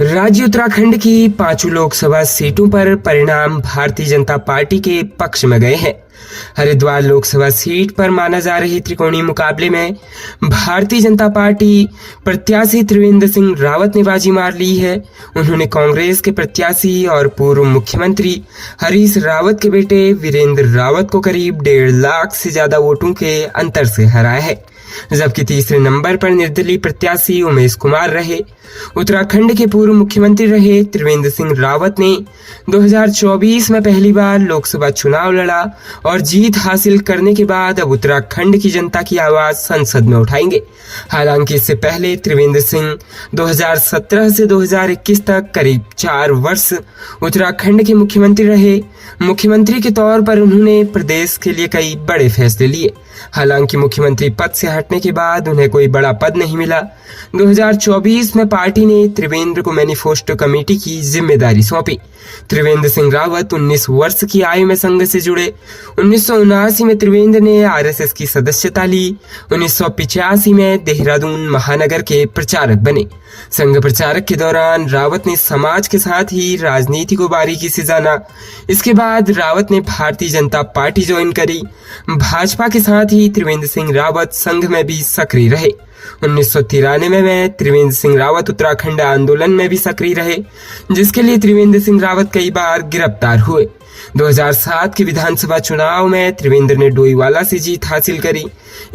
राज्य उत्तराखंड की 5 लोकसभा सीटों पर परिणाम भारतीय जनता पार्टी के पक्ष में गए हैं। हरिद्वार लोकसभा सीट पर माना जा रहे त्रिकोणीय मुकाबले में भारतीय जनता पार्टी प्रत्याशी त्रिवेंद्र सिंह रावत ने बाजी मार ली है। उन्होंने कांग्रेस के प्रत्याशी और पूर्व मुख्यमंत्री हरीश रावत के बेटे वीरेंद्र रावत को करीब 1.5 लाख से ज्यादा वोटों के अंतर से हराया है, जबकि तीसरे नंबर पर निर्दलीय प्रत्याशी उमेश कुमार रहे। उत्तराखंड के पूर्व मुख्यमंत्री रहे त्रिवेंद्र सिंह रावत ने 2024 में पहली बार लोकसभा चुनाव लड़ा और जीत हासिल करने के बाद अब उत्तराखंड की जनता की आवाज संसद में उठाएंगे। हालांकि इससे पहले त्रिवेंद्र सिंह 2017 से 2021 तक करीब 4 वर्ष उत्तराखंड के मुख्यमंत्री रहे। मुख्यमंत्री के तौर पर उन्होंने प्रदेश के लिए कई बड़े फैसले लिए। हालांकि मुख्यमंत्री पद से हटने के बाद उन्हें कोई बड़ा पद नहीं मिला। 2024 में पार्टी ने त्रिवेंद्र को मैनिफेस्टो कमेटी की जिम्मेदारी सौंपी। त्रिवेंद्र सिंह रावत 19 वर्ष की आयु में संघ से जुड़े। 1979 में त्रिवेंद्र ने आरएसएस की सदस्यता ली। 1985 में देहरादून महानगर के प्रचारक बने। संघ प्रचारक के दौरान रावत ने समाज के साथ ही राजनीति को बारीकी से जाना। इसके बाद रावत ने भारतीय जनता पार्टी ज्वाइन करी। भाजपा के साथ ही त्रिवेंद्र सिंह रावत संघ में भी सक्रिय रहे। 1993 में त्रिवेंद्र सिंह रावत उत्तराखंड आंदोलन में भी सक्रिय रहे, जिसके लिए त्रिवेंद्र सिंह रावत कई बार गिरफ्तार हुए। 2007 के विधानसभा चुनाव में त्रिवेंद्र ने डोईवाला से जीत हासिल करी।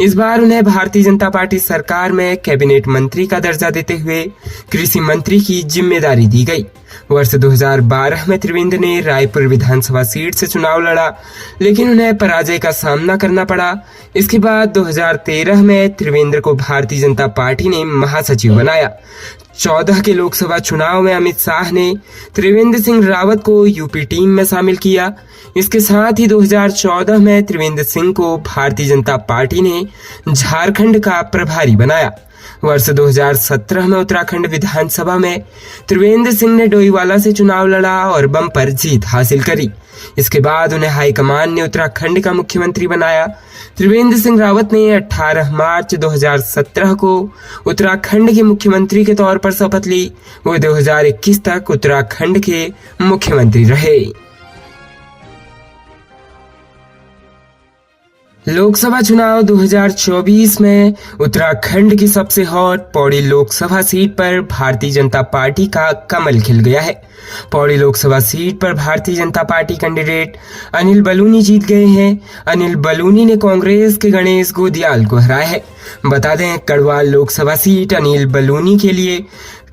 इस बार उन्हें भारतीय जनता पार्टी सरकार में कैबिनेट मंत्री का दर्जा देते हुए कृषि मंत्री की जिम्मेदारी दी गई। वर्ष 2012 में त्रिवेंद्र ने रायपुर विधानसभा सीट से चुनाव लड़ा, लेकिन उन्हें पराजय का सामना करना पड़ा। इसके बाद 2013 में त्रिवेंद्र को भारतीय जनता पार्टी ने महासचिव बनाया। 14 के लोकसभा चुनाव में अमित शाह ने त्रिवेंद्र सिंह रावत को यूपी टीम में शामिल किया। इसके साथ ही 2014 में त्रिवेंद्र सिंह को भारतीय जनता पार्टी ने झारखंड का प्रभारी बनाया। वर्ष 2017 में उत्तराखंड विधानसभा में त्रिवेंद्र सिंह ने डोईवाला से चुनाव लड़ा और बम्पर जीत हासिल करी। इसके बाद उन्हें हाईकमान ने उत्तराखंड का मुख्यमंत्री बनाया। त्रिवेंद्र सिंह रावत ने 18 मार्च 2017 को उत्तराखंड के मुख्यमंत्री के तौर पर शपथ ली। वो 2021 तक उत्तराखंड के मुख्यमंत्री रहे। लोकसभा चुनाव 2024 में उत्तराखंड की सबसे हॉट पौड़ी लोकसभा सीट पर भारतीय जनता पार्टी का कमल खिल गया है। पौड़ी लोकसभा सीट पर भारतीय जनता पार्टी कैंडिडेट अनिल बलूनी जीत गए हैं। अनिल बलूनी ने कांग्रेस के गणेश गोदियाल को हराया है। बता दें, कड़वाल लोकसभा सीट अनिल बलूनी के लिए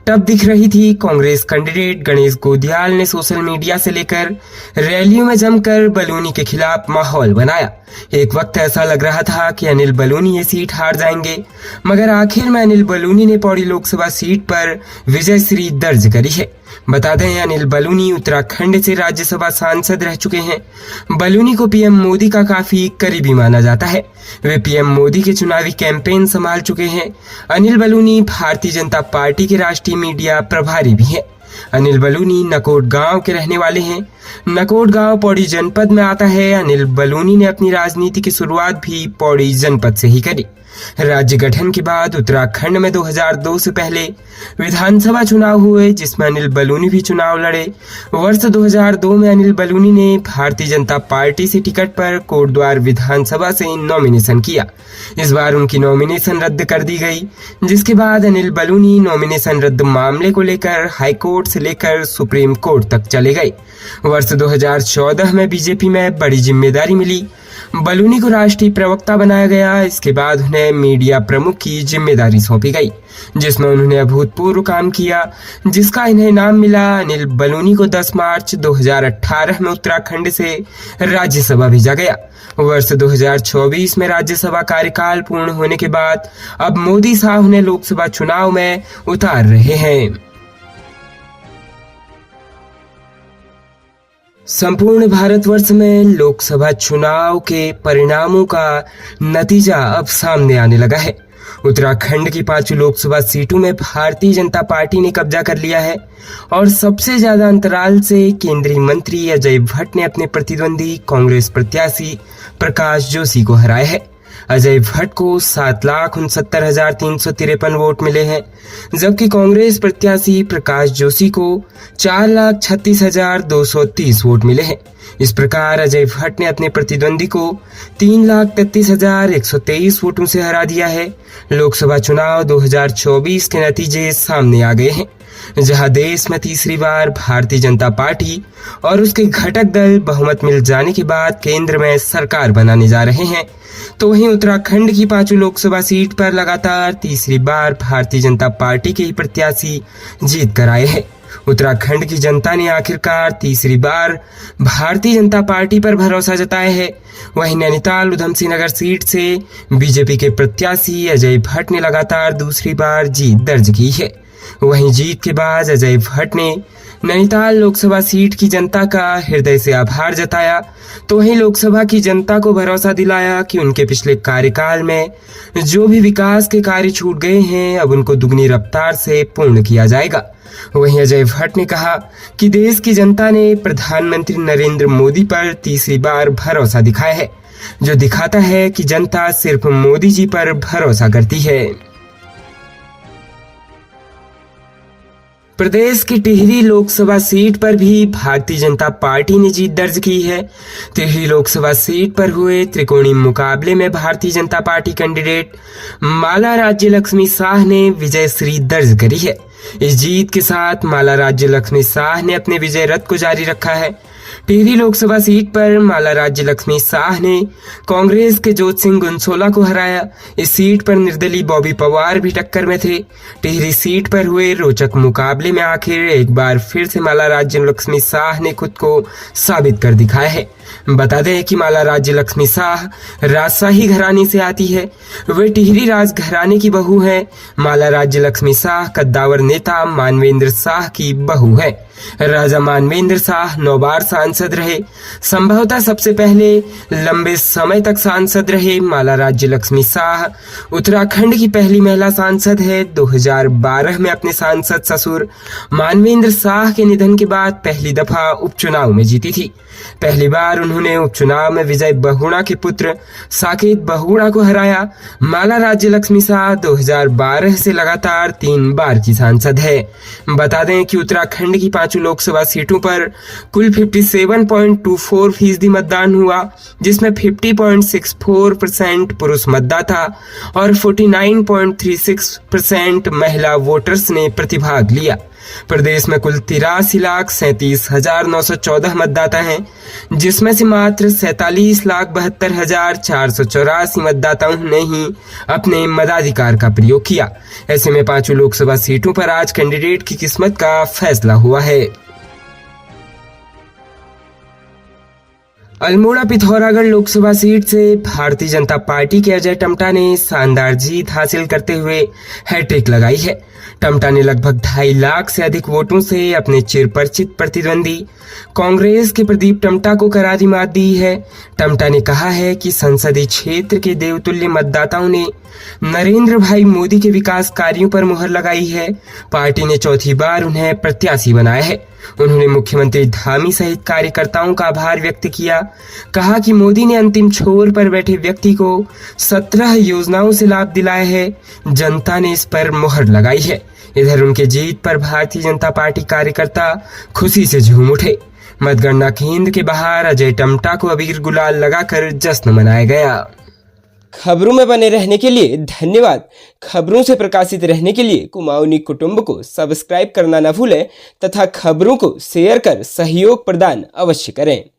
टफ दिख रही थी। कांग्रेस कैंडिडेट गणेश गोदियाल ने सोशल मीडिया से लेकर रैलियों में जमकर बलूनी के खिलाफ माहौल बनाया। एक वक्त ऐसा लग रहा था कि अनिल बलूनी ये सीट हार जाएंगे, मगर आखिर में अनिल बलूनी ने पौड़ी लोकसभा सीट पर विजय श्री दर्ज करी है। बता दें, अनिल बलूनी उत्तराखंड से राज्यसभा सांसद रह चुके हैं। बलूनी को पीएम मोदी का काफी करीबी माना जाता है। वे पीएम मोदी के चुनावी कैंपेन संभाल चुके हैं। अनिल बलूनी भारतीय जनता पार्टी के राष्ट्रीय मीडिया प्रभारी भी हैं। अनिल बलूनी नकोट गांव के रहने वाले हैं। नकोट गांव पौड़ी जनपद में आता है। अनिल बलूनी ने अपनी राजनीति की शुरुआत भी पौड़ी जनपद से ही करी। राज्य गठन के बाद उत्तराखंड में 2002 से पहले विधानसभा चुनाव हुए, जिसमें अनिल बलूनी भी चुनाव लड़े। वर्ष 2002 में अनिल बलूनी ने भारतीय जनता पार्टी से टिकट पर कोटद्वार विधानसभा से नॉमिनेशन किया। इस बार उनकी नॉमिनेशन रद्द कर दी गई, जिसके बाद अनिल बलूनी नॉमिनेशन रद्द मामले को लेकर हाईकोर्ट से लेकर सुप्रीम कोर्ट तक चले गए। वर्ष 2014 में बीजेपी में बड़ी जिम्मेदारी मिली। बलूनी को राष्ट्रीय प्रवक्ता बनाया गया। इसके बाद उन्हें मीडिया प्रमुख की जिम्मेदारी सौंपी गई, जिसमें उन्होंने अभूतपूर्व काम किया, जिसका इन्हें इनाम मिला। अनिल बलूनी को 10 मार्च 2018 में उत्तराखंड से राज्यसभा भेजा गया। वर्ष 2024 में राज्यसभा कार्यकाल पूर्ण होने के बाद अब मोदी साहब उन्हें लोकसभा चुनाव में उतार रहे हैं। संपूर्ण भारतवर्ष में लोकसभा चुनाव के परिणामों का नतीजा अब सामने आने लगा है। उत्तराखंड की 5 लोकसभा सीटों में भारतीय जनता पार्टी ने कब्जा कर लिया है और सबसे ज्यादा अंतराल से केंद्रीय मंत्री अजय भट्ट ने अपने प्रतिद्वंदी कांग्रेस प्रत्याशी प्रकाश जोशी को हराया है। अजय भट्ट को 7,69,353 वोट मिले हैं, जबकि कांग्रेस प्रत्याशी प्रकाश जोशी को 4,36,230 वोट मिले हैं। इस प्रकार अजय भट्ट ने अपने प्रतिद्वंदी को 3,33,123 वोटों से हरा दिया है। लोकसभा चुनाव 2024 के नतीजे सामने आ गए हैं, जहां देश में तीसरी बार भारतीय जनता पार्टी और उसके घटक दल बहुमत मिल जाने के बाद केंद्र में सरकार बनाने जा रहे हैं, तो वहीं उत्तराखंड की 5 लोकसभा सीट पर लगातार तीसरी बार भारतीय जनता पार्टी के ही प्रत्याशी जीत कर आए हैं। उत्तराखंड की जनता ने आखिरकार तीसरी बार भारतीय जनता पार्टी पर भरोसा जताया है। वहीं नैनीताल उधमसिंह नगर सीट से बीजेपी के प्रत्याशी अजय भट्ट ने लगातार दूसरी बार जीत दर्ज की है। वहीं जीत के बाद अजय भट्ट ने नैनीताल लोकसभा सीट की जनता का हृदय से आभार जताया, तो वहीं लोकसभा की जनता को भरोसा दिलाया कि उनके पिछले कार्यकाल में जो भी विकास के कार्य छूट गए हैं, अब उनको दुगनी रफ्तार से पूर्ण किया जाएगा। वहीं अजय भट्ट ने कहा कि देश की जनता ने प्रधानमंत्री नरेंद्र मोदी पर तीसरी बार भरोसा दिखाया है, जो दिखाता है कि जनता सिर्फ मोदी जी पर भरोसा करती है। प्रदेश की टिहरी लोकसभा सीट पर भी भारतीय जनता पार्टी ने जीत दर्ज की है। टिहरी लोकसभा सीट पर हुए त्रिकोणीय मुकाबले में भारतीय जनता पार्टी कैंडिडेट माला राज्य लक्ष्मी शाह ने विजय श्री दर्ज करी है। इस जीत के साथ माला राज्य लक्ष्मी शाह ने अपने विजय रथ को जारी रखा है। टिहरी लोकसभा सीट पर माला राज्य लक्ष्मी शाह ने कांग्रेस के जोत सिंह गुनसोला को हराया। इस सीट पर निर्दलीय बॉबी पवार भी टक्कर में थे। टिहरी सीट पर हुए रोचक मुकाबले में आखिर एक बार फिर से माला राज्य लक्ष्मी शाह ने खुद को साबित कर दिखाया है। बता दें कि माला राज्य लक्ष्मी शाह राजशाही घराने से आती है। वे टिहरी राज घराने की बहू है। माला राज्य लक्ष्मी शाह कद्दावर नेता मानवेंद्र शाह की बहू है। राजा मानवेंद्र शाह 9 बार सांसद रहे। संभवतः सबसे पहले लंबे समय तक सांसद रहे माला राज्य लक्ष्मी शाह उत्तराखंड की पहली महिला सांसद है। 2012 में अपने सांसद ससुर मानवेंद्र शाह के निधन के बाद पहली दफा उपचुनाव में जीती थी। पहली बार उन्होंने उपचुनाव में विजय बहुगुणा के पुत्र साकेत बहुगुणा को हराया। माला राज्य लक्ष्मी शाह 2012 से लगातार 3 बार की सांसद है। बता दें कि उत्तराखंड की 5 लोकसभा सीटों पर कुल 57.24% मतदान हुआ, जिसमें 50.64% पुरुष मतदाता और 49.36% महिला वोटर्स ने प्रतिभाग लिया। प्रदेश में कुल 83,37,914 मतदाता हैं, जिसमें से मात्र 47,72,484 मतदाताओं ने ही अपने मताधिकार का प्रयोग किया। ऐसे में 5 लोकसभा सीटों पर आज कैंडिडेट की किस्मत का फैसला हुआ है। अल्मोड़ा पिथौरागढ़ लोकसभा सीट से भारतीय जनता पार्टी के अजय टम्टा ने शानदार जीत हासिल करते हुए हैट्रिक लगाई है। टम्टा ने लगभग 2.5 लाख से अधिक वोटों से अपने चिरपरिचित प्रतिद्वंदी कांग्रेस के प्रदीप टम्टा को करारी मात दी है। टम्टा ने कहा है कि संसदीय क्षेत्र के देवतुल्य मतदाताओं ने नरेंद्र भाई मोदी के विकास कार्यों पर मुहर लगाई है। पार्टी ने चौथी बार उन्हें प्रत्याशी बनाया है। उन्होंने मुख्यमंत्री धामी सहित कार्यकर्ताओं का आभार व्यक्त किया। कहा कि मोदी ने अंतिम छोर पर बैठे व्यक्ति को 17 योजनाओं से लाभ दिलाया है। जनता ने इस पर मुहर लगाई है। इधर उनके जीत पर भारतीय जनता पार्टी कार्यकर्ता खुशी से झूम उठे। मतगणना केंद्र के बाहर अजय टम्टा को अबीर गुलाल लगाकर जश्न मनाया गया। खबरों में बने रहने के लिए धन्यवाद। खबरों से प्रकाशित रहने के लिए कुमाऊनी कुटुंब को सब्सक्राइब करना न भूलें तथा खबरों को शेयर कर सहयोग प्रदान अवश्य करें।